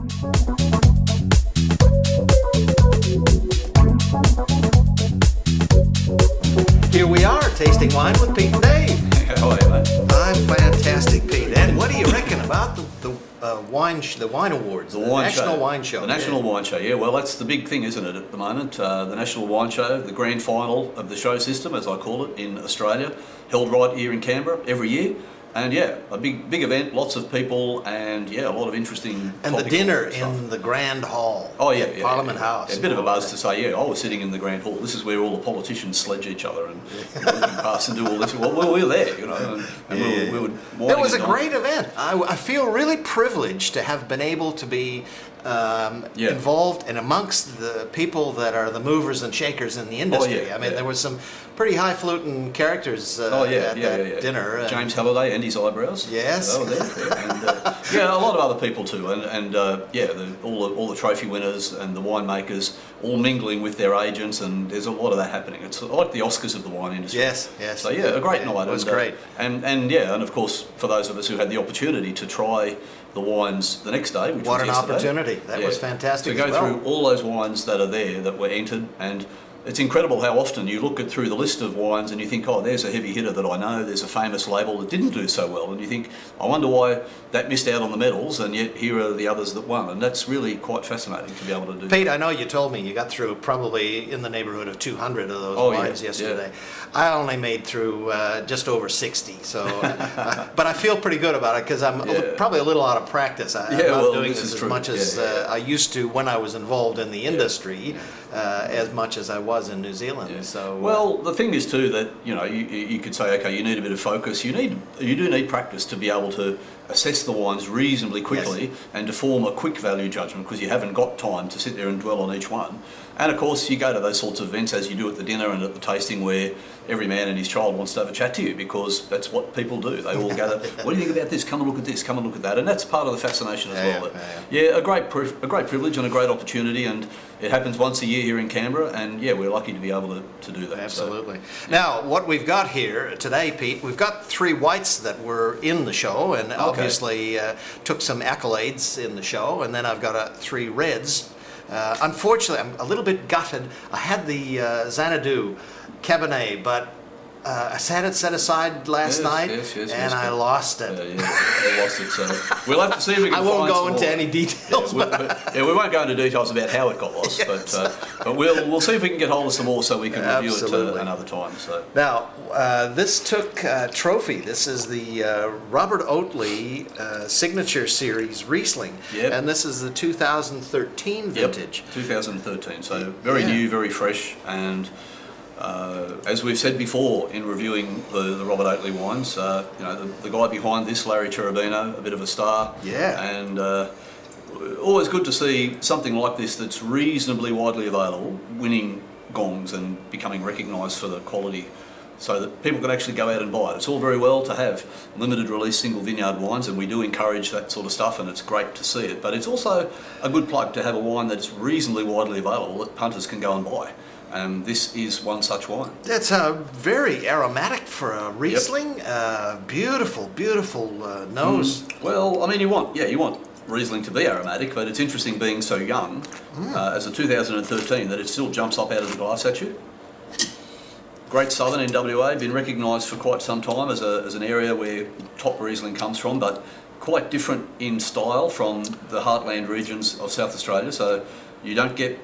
Here we are, tasting wine with Pete and Dave. How are you, mate? I'm fantastic, Pete. And what do you reckon about the wine awards, the National Wine Show? The National Wine Show, yeah. Well, that's the big thing, isn't it, at the moment? The National Wine Show, the grand final of the show system, as I call it, in Australia, held right here in Canberra every year. And yeah, a big event, lots of people, and yeah, a lot of interesting. And the dinner in the Grand Hall. Oh yeah, Parliament House. Yeah, a bit of a buzz to say, yeah, I was sitting in the Grand Hall. This is where all the politicians sledge each other and walking past and do all this. Well, we were there, you know, and we would. It was a great event. I feel really privileged to have been able to be involved and amongst the people that are the movers and shakers in the industry. I mean, there was some pretty highfalutin characers at that dinner. James Halliday and his eyebrows. Yes. And a lot of other people too, and all the trophy winners and the winemakers all mingling with their agents, and there's a lot of that happening. It's like the Oscars of the wine industry. Yes. So yeah, a great night. It was great. And of course, for those of us who had the opportunity to try the wines the next day, which what was an yesterday. opportunity! That was fantastic. To go through all those wines that are there that were entered, and it's incredible how often you look through the list of wines and you think, oh, there's a heavy hitter that I know, there's a famous label that didn't do so well, and you think, I wonder why that missed out on the medals, and yet here are the others that won, and that's really quite fascinating to be able to do. Pete, I know you told me you got through probably in the neighborhood of 200 of those wines yesterday. Yeah. I only made through just over 60, so but I feel pretty good about it because I'm probably a little out of practice. I'm not doing this as much as I used to when I was involved in the industry. As much as I was in New Zealand. Yeah. So well, the thing is too that you could say, okay, you need a bit of focus. You do need practice to be able to assess the wines reasonably quickly and to form a quick value judgment because you haven't got time to sit there and dwell on each one. And of course, you go to those sorts of events as you do at the dinner and at the tasting where every man and his child wants to have a chat to you because that's what people do. They all gather, what do you think about this? Come and look at this, come and look at that. And that's part of the fascination as well. A great privilege and a great opportunity, and it happens once a year here in Canberra, and yeah, we're lucky to be able to do that. Absolutely. So, now, what we've got here today, Pete, we've got 3 whites that were in the show and obviously took some accolades in the show, and then I've got 3 reds. Unfortunately, I'm a little bit gutted. I had the Xanadu Cabernet, but I had it set aside last night, and I lost it. You lost it, so we'll have to see if we can I won't go into any details. We won't go into details about how it got lost, but we'll see if we can get hold of some more so we can review it another time. So now, this took a trophy. This is the Robert Oatley Signature Series Riesling, and this is the 2013 vintage. 2013, so very new, very fresh, and as we've said before in reviewing the Robert Oatley wines, the guy behind this, Larry Cherubino, a bit of a star. And always good to see something like this that's reasonably widely available, winning gongs and becoming recognised for the quality so that people can actually go out and buy it. It's all very well to have limited release single vineyard wines, and we do encourage that sort of stuff, and it's great to see it. But it's also a good plug to have a wine that's reasonably widely available that punters can go and buy. This is one such wine. That's very aromatic for a Riesling. Beautiful nose. Well, I mean, you want Riesling to be aromatic, but it's interesting being so young as a 2013 that it still jumps up out of the glass at you. Great Southern in WA, been recognised for quite some time as an area where top Riesling comes from, but quite different in style from the heartland regions of South Australia. So you don't get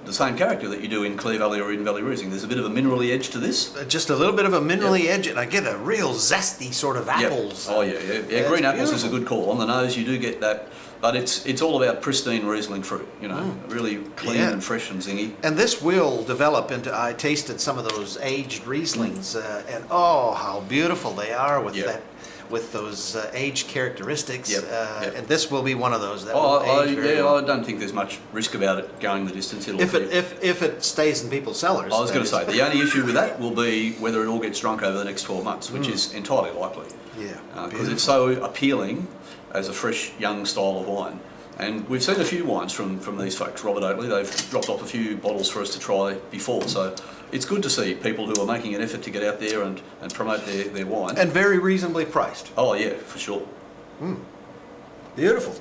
the same character that you do in Clear Valley or Eden Valley Riesling. There's a bit of a minerally edge to this. Just a little bit of a minerally edge, and I get a real zesty sort of apples. Oh yeah. Green apples is a good call. On the nose, you do get that, but it's all about pristine Riesling fruit. Really clean and fresh and zingy. And this will develop into. I tasted some of those aged Rieslings, and oh, how beautiful they are with that. With those age characteristics, and this will be one of those that will age very well. I don't think there's much risk about it going the distance. If it stays in people's cellars. I was going to say the only issue with that will be whether it all gets drunk over the next 12 months, which is entirely likely. Because it's so appealing as a fresh young style of wine. And we've seen a few wines from these folks, Robert Oatley. They've dropped off a few bottles for us to try before, so it's good to see people who are making an effort to get out there and promote their wine. And very reasonably priced. Oh yeah, for sure. Beautiful.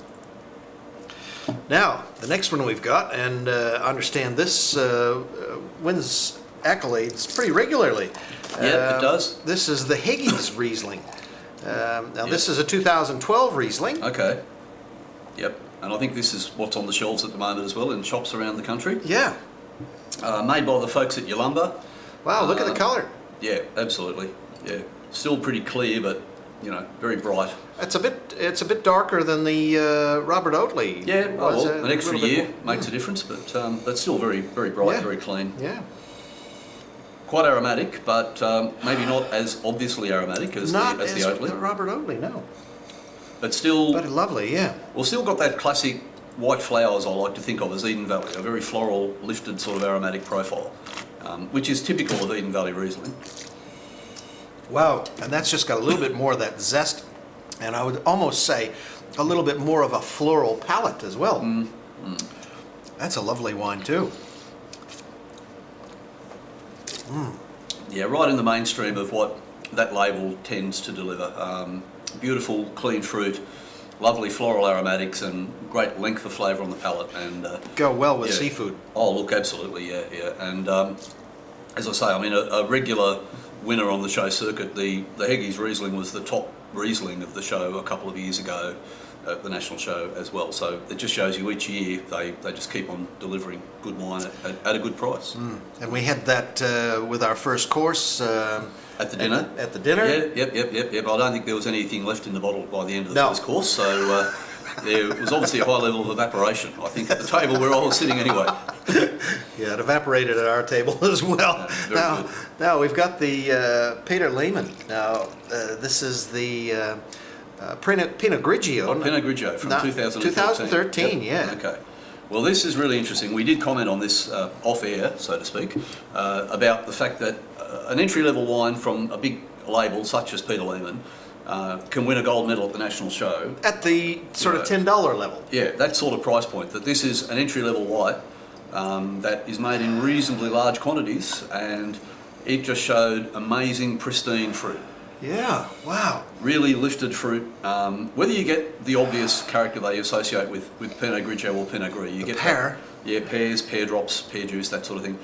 Now, the next one we've got, and I understand this wins accolades pretty regularly. Yeah, it does. This is the Hegge's Riesling. Now, this is a 2012 Riesling. Okay. Yep. And I think this is what's on the shelves at the moment as well in shops around the country. Yeah. Made by the folks at Yalumba. Wow, look at the colour. Yeah, absolutely. Yeah. Still pretty clear, but, you know, very bright. It's a bit darker than the Robert Oatley. Yeah, was, an extra little bit year more. makes a difference, but still very, very bright, Yeah. very clean. Yeah. Quite aromatic, but maybe not as obviously aromatic as Not the as Oatley. the Robert Oatley, no. But still, But lovely, yeah. well, still got that classic white flowers I like to think of as Eden Valley, a very floral, lifted sort of aromatic profile, which is typical of Eden Valley Riesling. Wow, and that's just got a little bit more of that zest, and I would almost say a little bit more of a floral palette as well. That's a lovely wine too. Yeah, right in the mainstream of what that label tends to deliver. Beautiful, clean fruit, lovely floral aromatics, and great length of flavour on the palate. And Go well with yeah. seafood. Oh, look, absolutely, yeah. And as I say, I mean, a regular winner on the show circuit, the Hegge's Riesling was the top Riesling of the show a couple of years ago at the national show as well. So it just shows you each year they just keep on delivering good wine at a good price. And we had that with our first course. At the dinner? At the dinner? Yeah, yep. I don't think there was anything left in the bottle by the end of the No. first course, so there was obviously a high level of evaporation, I think, at the table where I was sitting anyway. Yeah, it evaporated at our table as well. Very good. Now we've got the Peter Lehmann. Now this is the Pinot Grigio. Pinot Grigio from 2013. 2013, Yep. yeah. Okay. Well, this is really interesting. We did comment on this off air, so to speak, about the fact that an entry-level wine from a big label such as Peter Lehmann can win a gold medal at the national show. At the sort of $10 level. Yeah, that sort of price point, that this is an entry-level white that is made in reasonably large quantities, and it just showed amazing, pristine fruit. Yeah, wow. Really lifted fruit. Whether you get the obvious character they associate with Pinot Grigio or Pinot Gris, you get pear. That, yeah, pears, pear drops, pear juice, that sort of thing.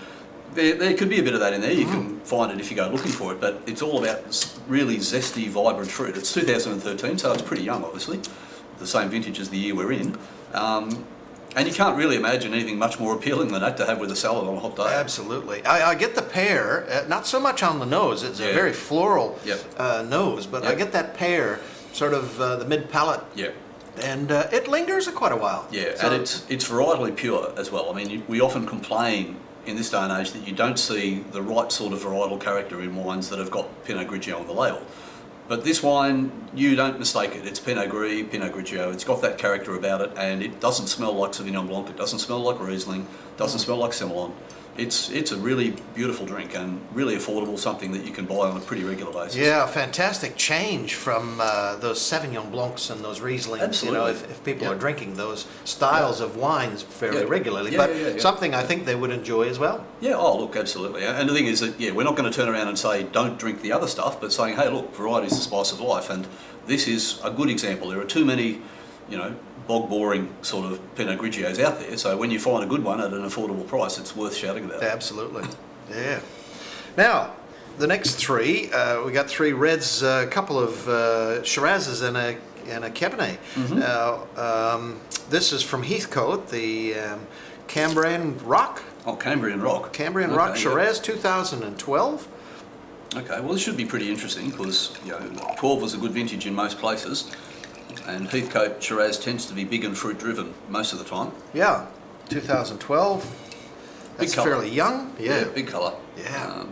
There could be a bit of that in there. You can find it if you go looking for it, but it's all about really zesty, vibrant fruit. It's 2013, so it's pretty young, obviously. The same vintage as the year we're in. And you can't really imagine anything much more appealing than that to have with a salad on a hot day. Absolutely. I get the pear, not so much on the nose. It's a very floral nose, but I get that pear, sort of the mid-palate. Yeah. And it lingers quite a while. Yeah, So- and it's varietally pure as well. I mean, we often complain in this day and age that you don't see the right sort of varietal character in wines that have got Pinot Grigio on the label. But this wine, you don't mistake it. It's Pinot Gris, Pinot Grigio. It's got that character about it, and it doesn't smell like Sauvignon Blanc. It doesn't smell like Riesling. It doesn't smell like Semillon. It's a really beautiful drink and really affordable, something that you can buy on a pretty regular basis. Yeah, fantastic change from those Sauvignon Blancs and those Rieslings. Absolutely. You know, if people are drinking those styles of wines fairly regularly, Yeah, but yeah. something I think they would enjoy as well. Yeah, oh look, absolutely. And the thing is that, we're not going to turn around and say don't drink the other stuff, but saying, hey, look, variety is the spice of life, and this is a good example. There are too many, bog boring sort of Pinot Grigios out there, so when you find a good one at an affordable price, it's worth shouting about. Absolutely. Yeah. Now, the next three, we got three reds, a couple of Shirazes and a Cabernet. Now, this is from Heathcote, the Cambrian Rock. Oh, Cambrian Rock. Cambrian Rock Shiraz, 2012. Okay, well, this should be pretty interesting because 12 was a good vintage in most places, and Heathcote Shiraz tends to be big and fruit driven most of the time. Yeah, 2012. That's colour. fairly young. Yeah. Big colour. Yeah.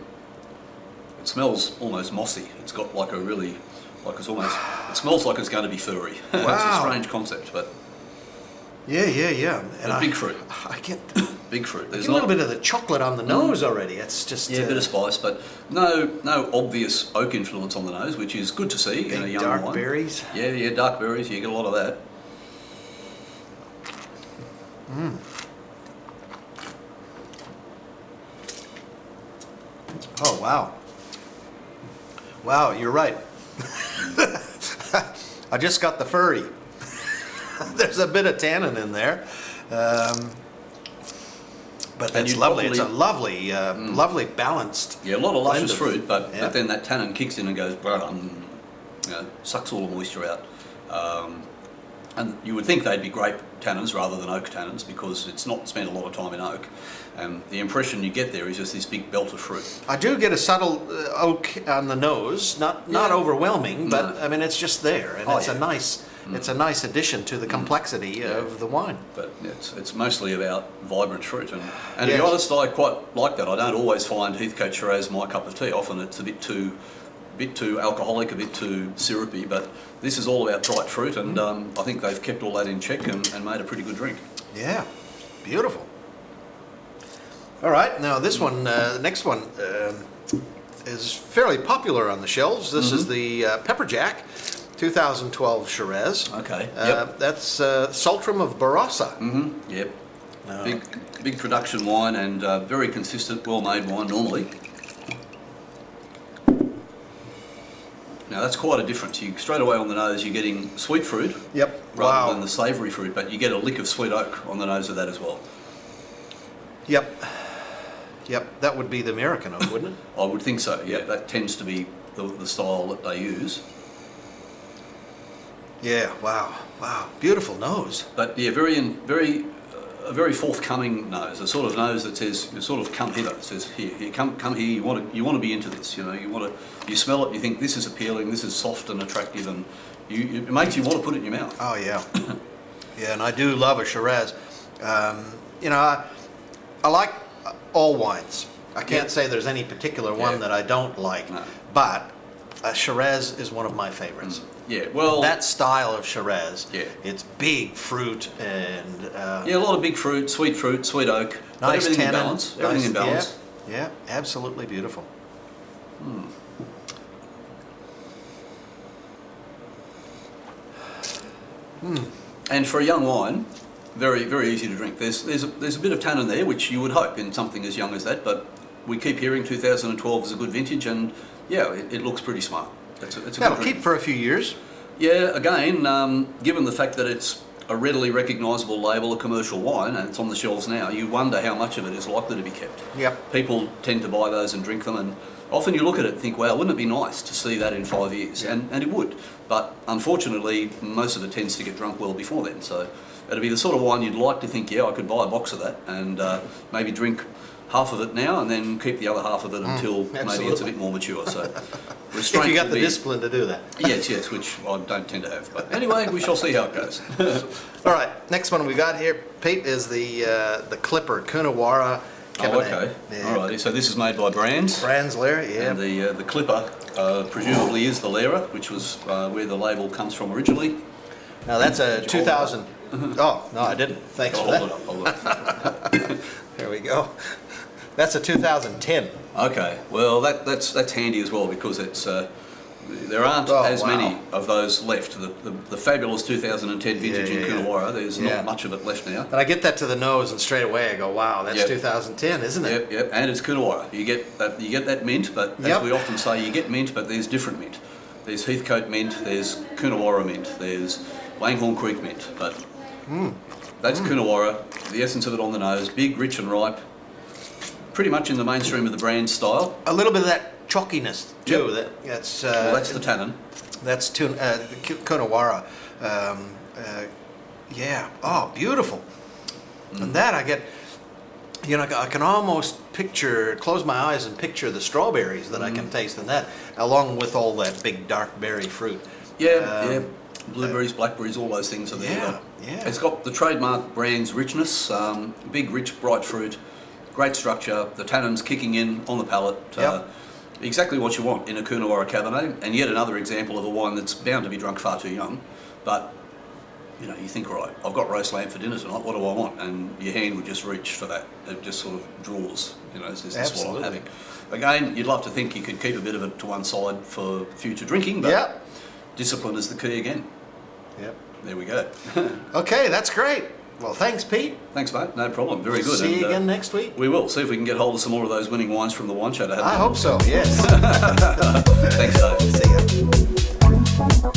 It smells almost mossy. It's got like a really, it smells like it's going to be furry. It's Wow. a strange concept, but Yeah. And big fruit. I get Big fruit. a little bit of the chocolate on the nose already. It's just a bit of spice, but no obvious oak influence on the nose, which is good to see in a big young dark wine. berries. Yeah, dark berries. You get a lot of that. Oh, wow. Wow, you're right. I just got the furry. there's a bit of tannin in there. But that's lovely. It's a lovely, lovely balanced. Yeah, a lot of luscious blend fruit, but then that tannin kicks in and goes, sucks all the moisture out. And you would think they'd be grape tannins rather than oak tannins because it's not spent a lot of time in oak. And the impression you get there is just this big belt of fruit. I do get a subtle oak on the nose, not overwhelming, but I mean it's just there, and it's a nice addition to the complexity of the wine. But it's mostly about vibrant fruit, and to be honest, I quite like that. I don't always find Heathcote Shiraz my cup of tea. Often it's a bit too alcoholic, a bit too syrupy, but this is all about bright fruit, and I think they've kept all that in check and made a pretty good drink. Yeah, beautiful. All right, now this one, the next one is fairly popular on the shelves. This is the Pepperjack 2012 Shiraz. Okay. That's Saltram of Barossa. Mm-hmm. Yep. Big production wine and very consistent, well-made wine normally. Now that's quite a difference. You straight away on the nose, you're getting sweet fruit. Yep. Rather than the savoury fruit, but you get a lick of sweet oak on the nose of that as well. Yep. Yep. That would be the American oak, wouldn't it? I would think so. Yeah, that tends to be the style that they use. Yeah. Wow. Wow. Beautiful nose. But yeah, a very forthcoming nose. A sort of nose that says, sort of come hither. It says, here, come here. You want to be into this. You smell it. You think this is appealing. This is soft and attractive, and it makes you want to put it in your mouth. Oh yeah. Yeah, and I do love a Shiraz. I like all wines. I can't say there's any particular one that I don't like, but a Shiraz is one of my favorites. Yeah, well, that style of Shiraz. Yeah, it's big fruit and a lot of big fruit, sweet oak, nice everything tannin, in balance. Everything in balance. Yeah, absolutely beautiful. And for a young wine, very, very easy to drink. There's a bit of tannin there, which you would hope in something as young as that, but we keep hearing 2012 is a good vintage, and it looks pretty smart. It's a good That'll drink. keep for a few years. Yeah, again, given the fact that it's a readily recognisable label, a commercial wine, and it's on the shelves now, you wonder how much of it is likely to be kept. Yep. People tend to buy those and drink them, and often you look at it and think, wow, wouldn't it be nice to see that in 5 years? Yeah. And it would. But unfortunately, most of it tends to get drunk well before then. So it'd be the sort of wine you'd like to think, I could buy a box of that and maybe drink half of it now and then keep the other half of it until maybe it's a bit more mature. So restraint. If you got the discipline to do that. Yes, which I don't tend to have. But anyway, we shall see how it goes. All right, next one we got here, Pete, is the Clipper Coonawarra Cabernet. Oh, okay. Yeah. Alrighty. So this is made by Brands. Brands Lair, yeah. And the Clipper presumably is the Lera, which was where the label comes from originally. Now that's a 2000. Oh no, I didn't. Thanks for that. Hold it up. There we go. That's a 2010. Okay. Well, that's handy as well because it's there aren't as many of those left. The fabulous 2010 vintage in Coonawarra. There's not much of it left now. And I get that to the nose, and straight away I go, "Wow, that's 2010, isn't it?" Yep. And it's Coonawarra. You get that mint, but as we often say, you get mint, but there's different mint. There's Heathcote mint. There's Coonawarra mint. There's Langhorne Creek mint. But that's Coonawarra. The essence of it on the nose, big, rich, and ripe. Pretty much in the mainstream of the brand style. A little bit of that chalkiness too. That's that's the tannin. That's Coonawarra. Oh, beautiful. And that I get. I can almost close my eyes and picture the strawberries that I can taste in that, along with all that big dark berry fruit. Blueberries, blackberries, all those things are there. Yeah. It's got the trademark brand's richness, big, rich, bright fruit. Great structure, the tannins kicking in on the palate. Exactly what you want in a Coonawarra Cabernet, and yet another example of a wine that's bound to be drunk far too young. But you think, right, I've got roast lamb for dinner tonight. What do I want? And your hand would just reach for that. It just sort of draws. This is what I'm having. Again, you'd love to think you could keep a bit of it to one side for future drinking, but discipline is the key again. Yep. There we go. Okay, that's great. Well, thanks, Pete. Thanks, mate. No problem. Very good. See you again next week. We will. See if we can get hold of some more of those winning wines from the wine show. I hope so, yes. Thanks, Dave. See ya.